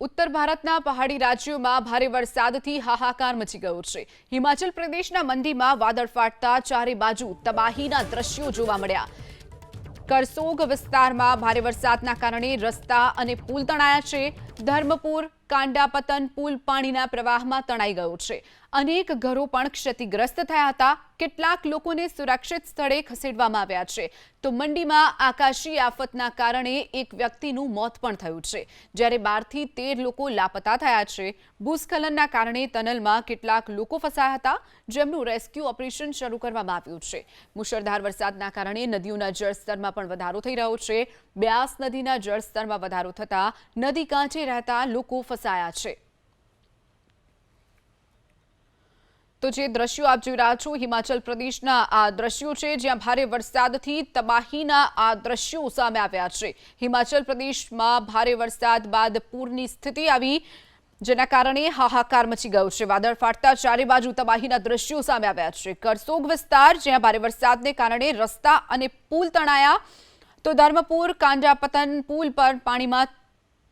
उत्तर भारतना पहाड़ी राज्यों में भारे वरसादथी हाहाकार मची गयो छे। हिमाचल प्रदेशना मंडी में वादळ फाटता चारे बाजू तबाहीना दृश्यो जोवा मळ्या। करसोग विस्तारमां भारे वरसादना कारणे रस्ता अने पुल तणाया छे। धर्मपुर कांडापतन पुल पाणीना प्रवाहमां तणाई गयो छे। अनेक घरो पण क्षतिग्रस्त थया हता। કેટલાક લોકોને સુરક્ષિત સ્થળે ખસેડવામાં આવ્યા છે તો મંડીમાં આકાશી આફતના કારણે એક વ્યક્તિનું મોત પણ થયું છે જ્યારે 12 થી 13 લોકો લાપતા થયા છે। ભૂસ્ખલનના કારણે ટનલમાં કેટલાક લોકો ફસાયા હતા જેમનું રેસ્ક્યુ ઓપરેશન શરૂ કરવામાં આવ્યું છે। મુશળધાર વરસાદના કારણે નદીઓના જળસ્તરમાં પણ વધારો થઈ રહ્યો છે। બ્યાસ નદીના જળસ્તરમાં વધારો થતા નદી કાંઠે રહેતા લોકો ફસાયા છે। तो जे दृश्यों आप जोई रह्या छो हिमाचल प्रदेशना आ दृश्यों छे ज्यां भारे वरसादथी तबाहीना आ दृश्यों सामे आव्या छे। हिमाचल प्रदेशमां भारे वरसाद बाद पूरनी स्थिति आवी जेना कारणे हाहाकार मची गयो छे। वादळ फाटता चारे बाजू तबाहीना दृश्यों सामे आव्या छे। करसोग विस्तार ज्यां भारे वरसादने कारणे रस्ता अने पुल तणाया तो धर्मपुर कांडापतन पुल पर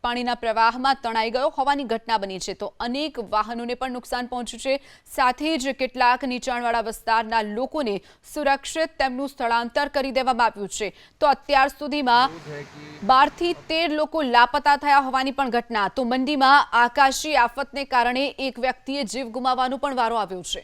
पाणीना प्रवाहमां तणाई गयो होवानी घटना बनी छे तो अनेक वाहनोने पण नुकसान पहोंच्युं छे। साथे ज केटलाक नीचाणवाळा विस्ताરના લોકોને સુરક્ષિત તેમનું સ્થળાંતર કરી દેવામાં આવ્યું છે તો અત્યાર સુધીમાં 12 થી 13 લોકો લાપતા થયા હોવાની પણ ઘટના। તો મંડીમાં આકાશી આફતને કારણે એક વ્યક્તિએ જીવ ગુમાવવાનો પણ વારો આવ્યો છે।